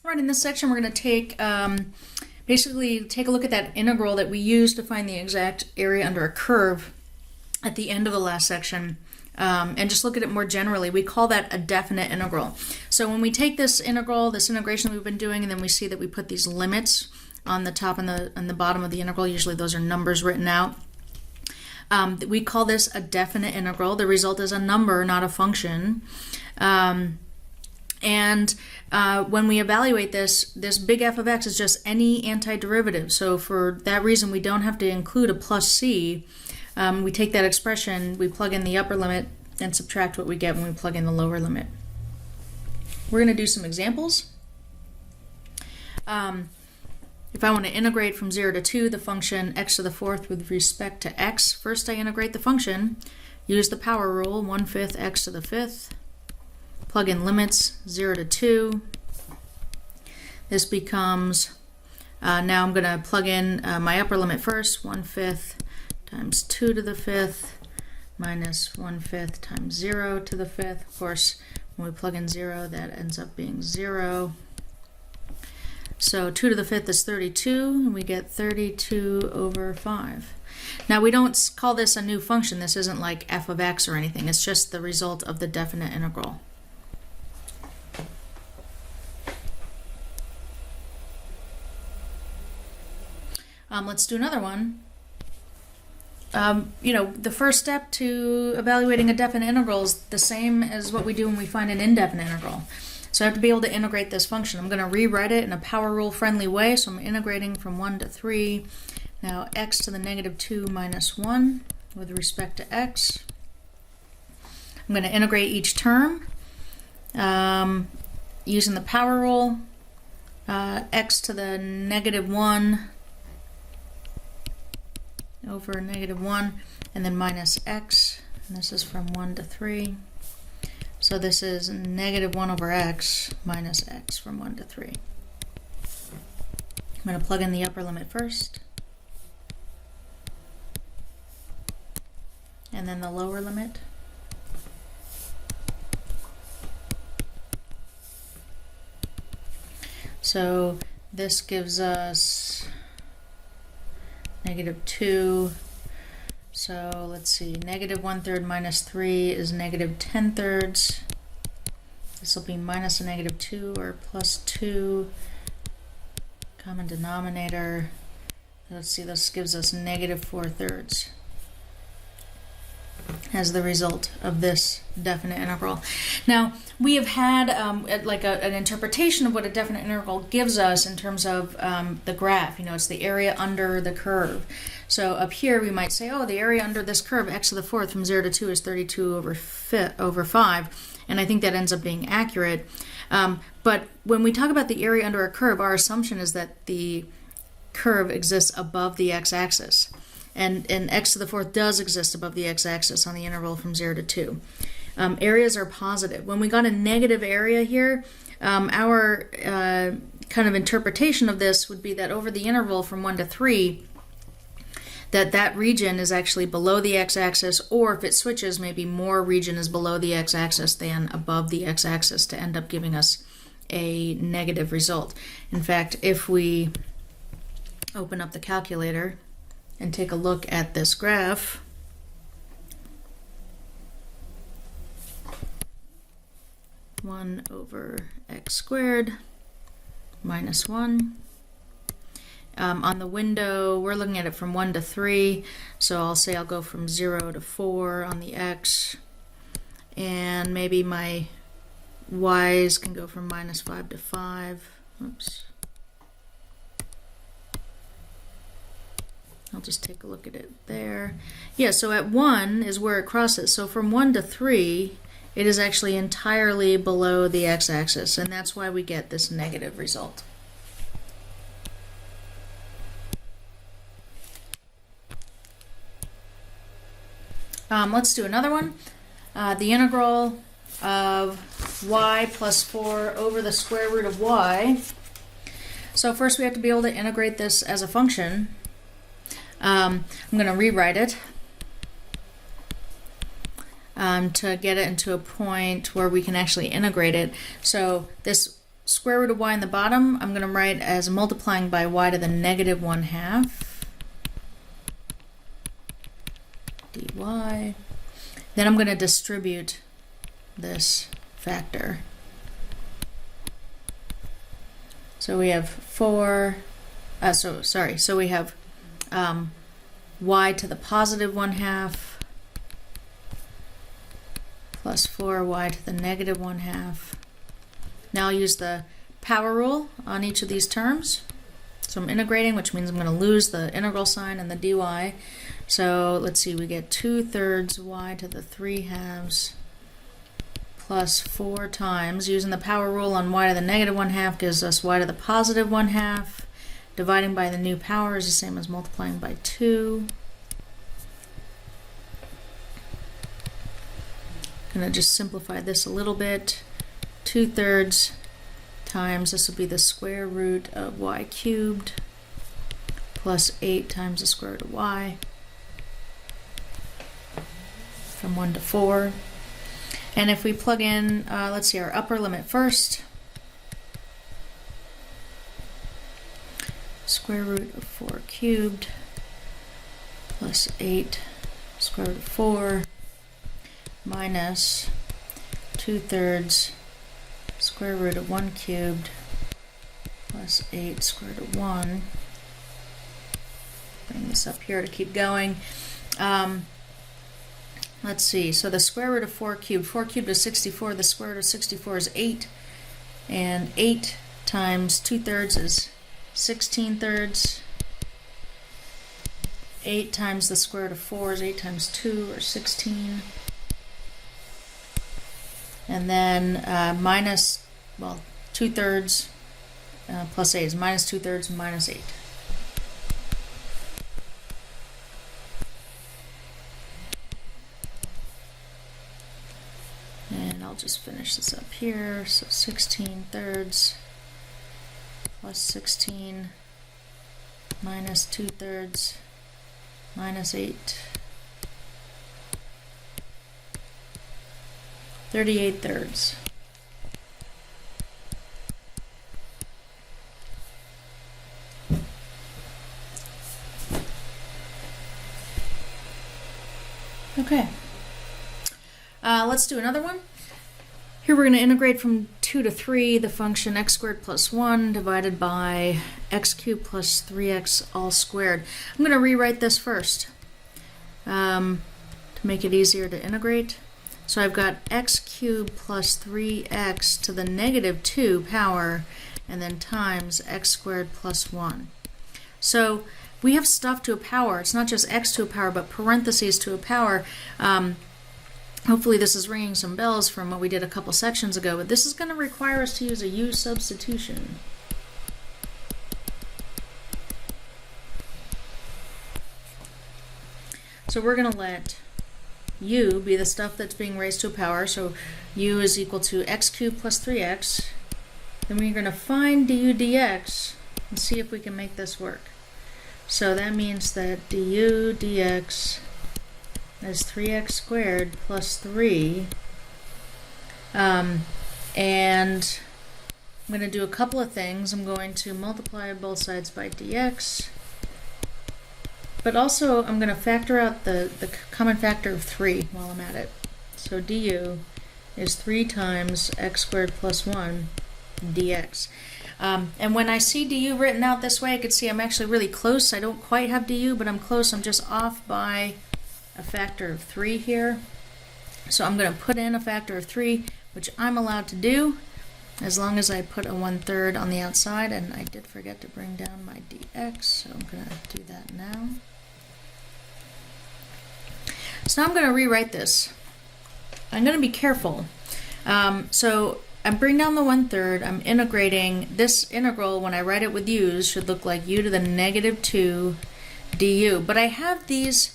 All right, in this section we're going to basically take a look at that integral that we used to find the exact area under a curve at the end of the last section, and just look at it more generally. We call that a definite integral. So when we take this integral, this integration we've been doing, and then we see that we put these limits on the top and the bottom of the integral, usually those are numbers written out. We call this a definite integral. The result is a number, not a function. When we evaluate this big F of x is just any antiderivative. So for that reason, we don't have to include a plus c. We take that expression, we plug in the upper limit, and subtract what we get when we plug in the lower limit. We're going to do some examples. If I want to integrate from 0 to 2 the function x to the fourth with respect to x, first I integrate the function, use the power rule, 1/5 x to the fifth, plug in limits 0 to 2. This becomes, now I'm going to plug in my upper limit first, 1/5 times 2 to the fifth minus 1/5 times 0 to the fifth. Of course, when we plug in 0, that ends up being 0. So 2 to the fifth is 32, and we get 32 over 5. Now we don't call this a new function. This isn't like f of x or anything. It's just the result of the definite integral. Let's do another one. The first step to evaluating a definite integral is the same as what we do when we find an indefinite integral. So I have to be able to integrate this function. I'm going to rewrite it in a power rule friendly way. So I'm integrating from 1 to 3. Now x to the negative 2 minus 1 with respect to x. I'm going to integrate each term using the power rule. X to the negative 1 over negative 1, and then minus x. And this is from 1 to 3. So this is negative 1 over x minus x from 1 to 3. I'm going to plug in the upper limit first, and then the lower limit. So this gives us negative 2. So let's see, negative 1/3 minus 3 is negative 10/3. This will be minus a negative 2 or plus 2. Common denominator. Let's see, this gives us negative 4/3 as the result of this definite integral. Now, we have had an interpretation of what a definite integral gives us in terms of the graph. It's the area under the curve. So up here we might say, the area under this curve, x to the fourth from 0 to 2 is 32 over 5. And I think that ends up being accurate. But when we talk about the area under a curve, our assumption is that the curve exists above the x-axis. And x to the fourth does exist above the x-axis on the interval from 0 to 2. Areas are positive. When we got a negative area here, our kind of interpretation of this would be that over the interval from 1 to 3, that region is actually below the x-axis, or if it switches, maybe more region is below the x-axis than above the x-axis to end up giving us a negative result. In fact, if we open up the calculator and take a look at this graph, (1 over x squared minus 1). On the window, we're looking at it from 1 to 3, so I'll say I'll go from 0 to 4 on the x, and maybe my y's can go from minus 5 to 5. Oops. I'll just take a look at it there. Yeah, so at 1 is where it crosses. So from 1 to 3, it is actually entirely below the x-axis, and that's why we get this negative result. Let's do another one. The integral of y plus 4 over the square root of y. So first we have to be able to integrate this as a function. I'm going to rewrite it to get it into a point where we can actually integrate it. So this square root of y in the bottom, I'm going to write as multiplying by y to the negative 1/2 dy. Then I'm going to distribute this factor. So we have 4, so we have y to the positive 1/2 plus 4y to the negative 1/2. Now I'll use the power rule on each of these terms. So I'm integrating, which means I'm going to lose the integral sign and the dy. So let's see, we get 2/3 y to the 3/2 plus 4 times, using the power rule on y to the negative 1/2 gives us y to the positive 1/2. Dividing by the new power is the same as multiplying by 2. I'm going to just simplify this a little bit. 2/3 times, this will be the square root of y cubed plus 8 times the square root of y, from 1 to 4. And if we plug in, let's see, our upper limit first, square root of 4 cubed plus 8 square root of 4 minus 2/3 square root of 1 cubed plus 8 square root of 1. Bring this up here to keep going. Let's see, so the square root of 4 cubed is 64, the square root of 64 is 8, and 8 times 2/3 is 16/3. 8 times the square root of 4 is 8 times 2, or 16. And then minus, well, 2/3 plus 8 is minus 2/3 minus 8. And I'll just finish this up here. So 16/3 plus 16 minus 2/3 minus 8. 38/3. Okay. Let's do another one. Here we're going to integrate from 2 to 3 the function x squared plus 1 divided by x cubed plus 3x all squared. I'm going to rewrite this first to make it easier to integrate. So I've got x cubed plus 3x to the negative 2 power, and then times x squared plus 1. So we have stuff to a power. It's not just x to a power, but parentheses to a power. Hopefully this is ringing some bells from what we did a couple sections ago, but this is going to require us to use a u substitution. So we're going to let u be the stuff that's being raised to a power, so u is equal to x cubed plus 3x. Then we're going to find du dx and see if we can make this work. So that means that du dx is 3x squared plus 3. And I'm going to do a couple of things. I'm going to multiply both sides by dx, but also I'm going to factor out the common factor of 3 while I'm at it. So du is 3 times x squared plus 1 dx. And when I see du written out this way, I can see I'm actually really close. I don't quite have du, but I'm close. I'm just off by a factor of 3 here. So I'm going to put in a factor of 3, which I'm allowed to do as long as I put a 1/3 on the outside, and I did forget to bring down my dx, so I'm going to do that now. So now I'm going to rewrite this. I'm going to be careful. So I'm bringing down the 1/3. I'm integrating. This integral, when I write it with u's, should look like u to the negative 2 du. But I have these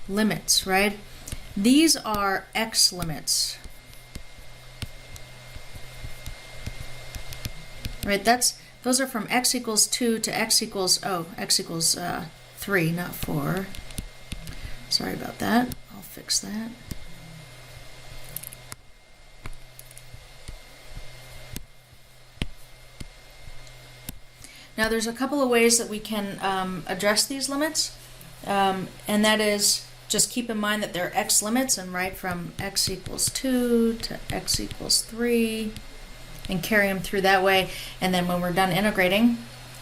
limits, right? These are x limits. Right? Those are from x equals 2 to x equals 3, not 4. Sorry about that. I'll fix that. Now there's a couple of ways that we can address these limits, and that is just keep in mind that they're x limits and write from x equals 2 to x equals 3 and carry them through that way. And then when we're done integrating,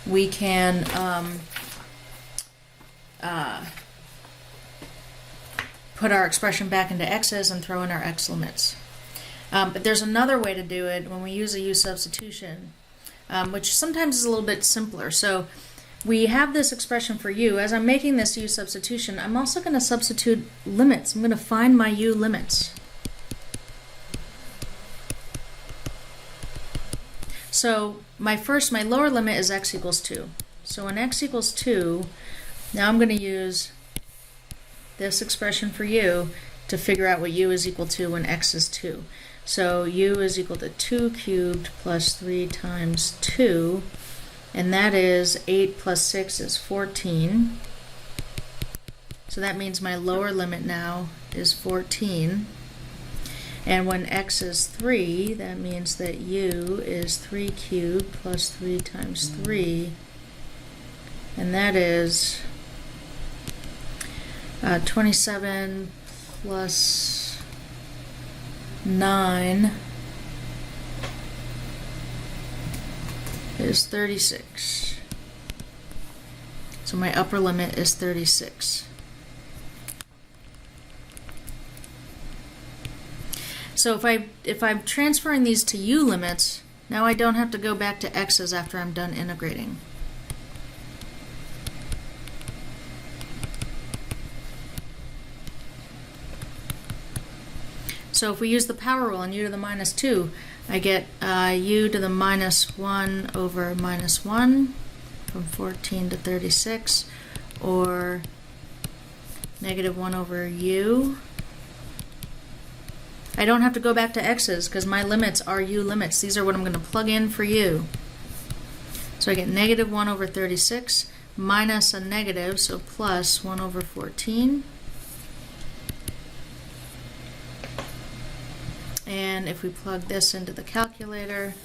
we can put our expression back into x's and throw in our x limits. But there's another way to do it when we use a u substitution, which sometimes is a little bit simpler. So we have this expression for u. As I'm making this u substitution, I'm also going to substitute limits. I'm going to find my u limits. So my lower limit is x equals 2. So when x equals 2, now I'm going to use this expression for u to figure out what u is equal to when x is 2. So u is equal to 2 cubed plus 3 times 2, and that is 8 plus 6 is 14. So that means my lower limit now is 14. And when x is 3, that means that u is 3 cubed plus 3 times 3, and that is 27 plus 9 is 36. So my upper limit is 36. So if I'm transferring these to u limits, now I don't have to go back to x's after I'm done integrating. So if we use the power rule on u to the minus 2, I get u to the minus 1 over minus 1 from 14 to 36, or negative 1 over u. I don't have to go back to x's because my limits are u limits. These are what I'm going to plug in for u. So I get negative 1 over 36 minus a negative, so plus 1 over 14. And if we plug this into the calculator,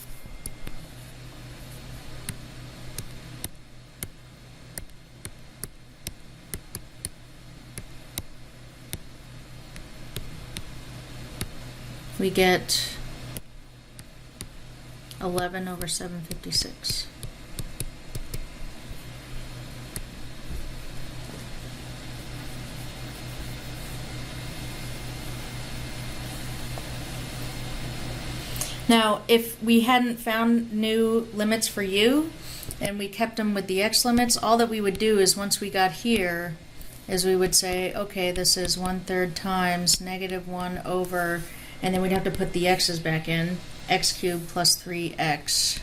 we get 11 over 756. Now, if we hadn't found new limits for u, and we kept them with the x limits, all that we would do is once we got here, is we would say, okay, this is 1/3 times negative 1 over, and then we'd have to put the x's back in, x cubed plus 3x,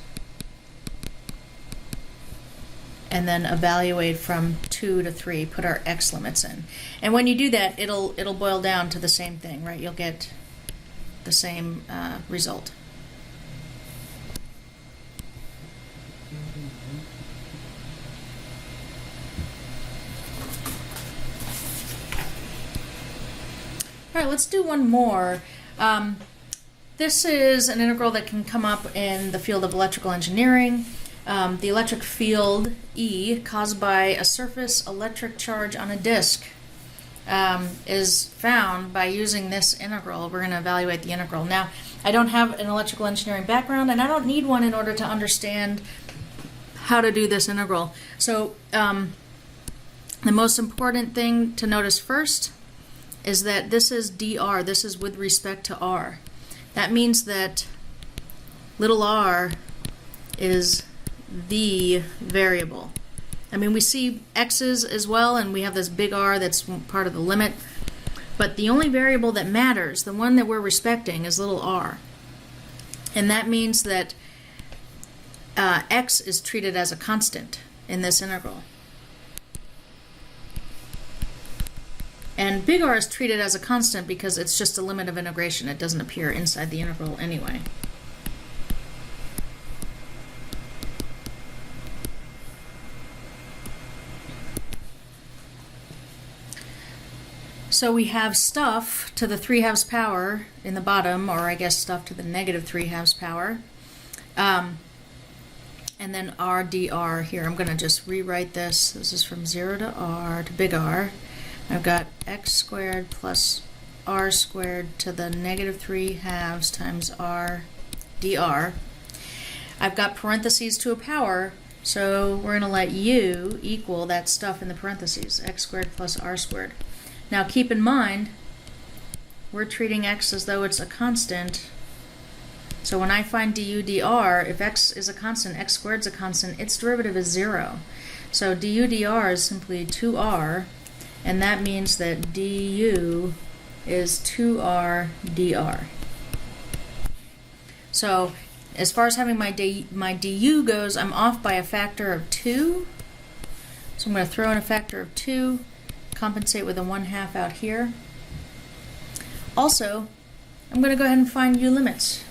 and then evaluate from 2 to 3, put our x limits in. And when you do that, it'll boil down to the same thing, right? You'll get the same result. All right, let's do one more. This is an integral that can come up in the field of electrical engineering. The electric field, E, caused by a surface electric charge on a disk, is found by using this integral. We're going to evaluate the integral. Now, I don't have an electrical engineering background, and I don't need one in order to understand how to do this integral. So the most important thing to notice first is that this is dr. This is with respect to r. That means that little r is the variable. I mean, we see x's as well, and we have this big R that's part of the limit, but the only variable that matters, the one that we're respecting, is little r. And that means that x is treated as a constant in this integral. And big R is treated as a constant because it's just a limit of integration. It doesn't appear inside the integral anyway. So we have stuff to the 3/2 power in the bottom, or I guess stuff to the negative 3/2 power. And and then r dr here. I'm going to just rewrite this. This is from 0 to r to big R. I've got x squared plus r squared to the negative 3 halves times r dr. I've got parentheses to a power, so we're going to let u equal that stuff in the parentheses, x squared plus r squared. Now keep in mind, we're treating x as though it's a constant. So when I find du dr, if x is a constant, x squared is a constant, its derivative is 0. So du dr is simply 2r, and that means that du is 2r dr. So as far as having my du goes, I'm off by a factor of 2. So I'm going to throw in a factor of 2, compensate with a 1/2 out here. Also, I'm going to go ahead and find u limits.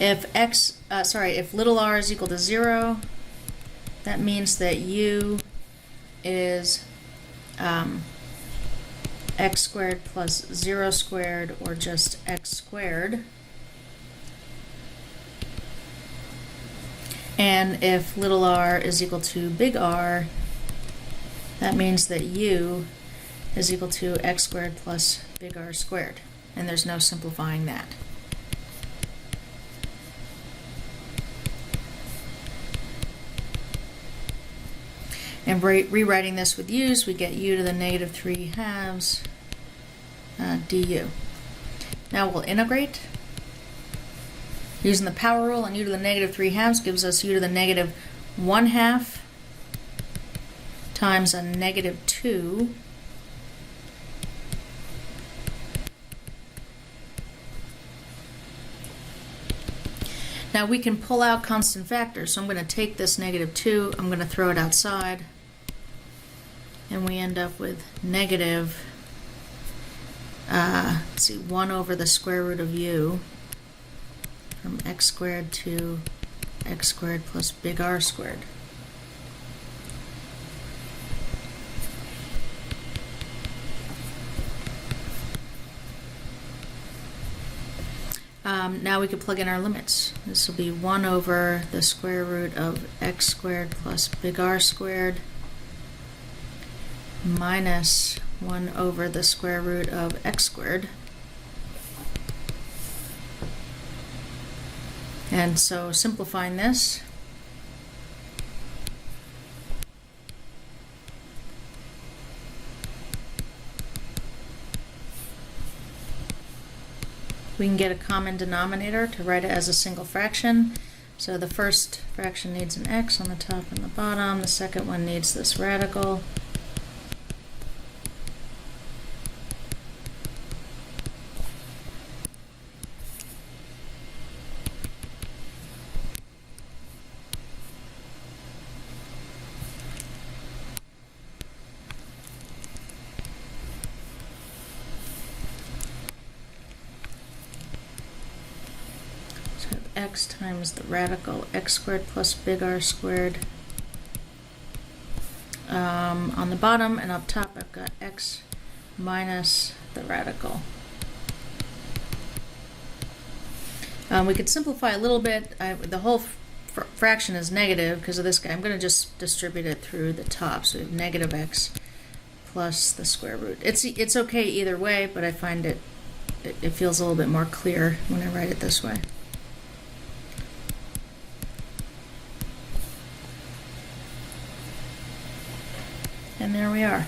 If little r is equal to 0, that means that u is x squared plus 0 squared, or just x squared. And if little r is equal to big R, that means that u is equal to x squared plus big R squared. And there's no simplifying that. And rewriting this with u's, we get u to the negative 3 halves du. Now we'll integrate. Using the power rule, and u to the negative 3 halves gives us u to the negative 1/2 times a negative 2 Now we can pull out constant factors, so I'm going to take this negative 2, I'm going to throw it outside, and we end up with negative 1 over the square root of u, from x squared to x squared plus big R squared. Now we can plug in our limits. This will be 1 over the square root of x squared plus big R squared minus 1 over the square root of x squared. And so simplifying this, we can get a common denominator to write it as a single fraction. So the first fraction needs an x on the top and the bottom. The second one needs this radical. X times the radical x squared plus big R squared. On the bottom and up top I've got x minus the radical. We could simplify a little bit. The whole fraction is negative because of this guy. I'm going to just distribute it through the top. So we have negative x plus the square root. It's okay either way, but I find it feels a little bit more clear when I write it this way. And there we are.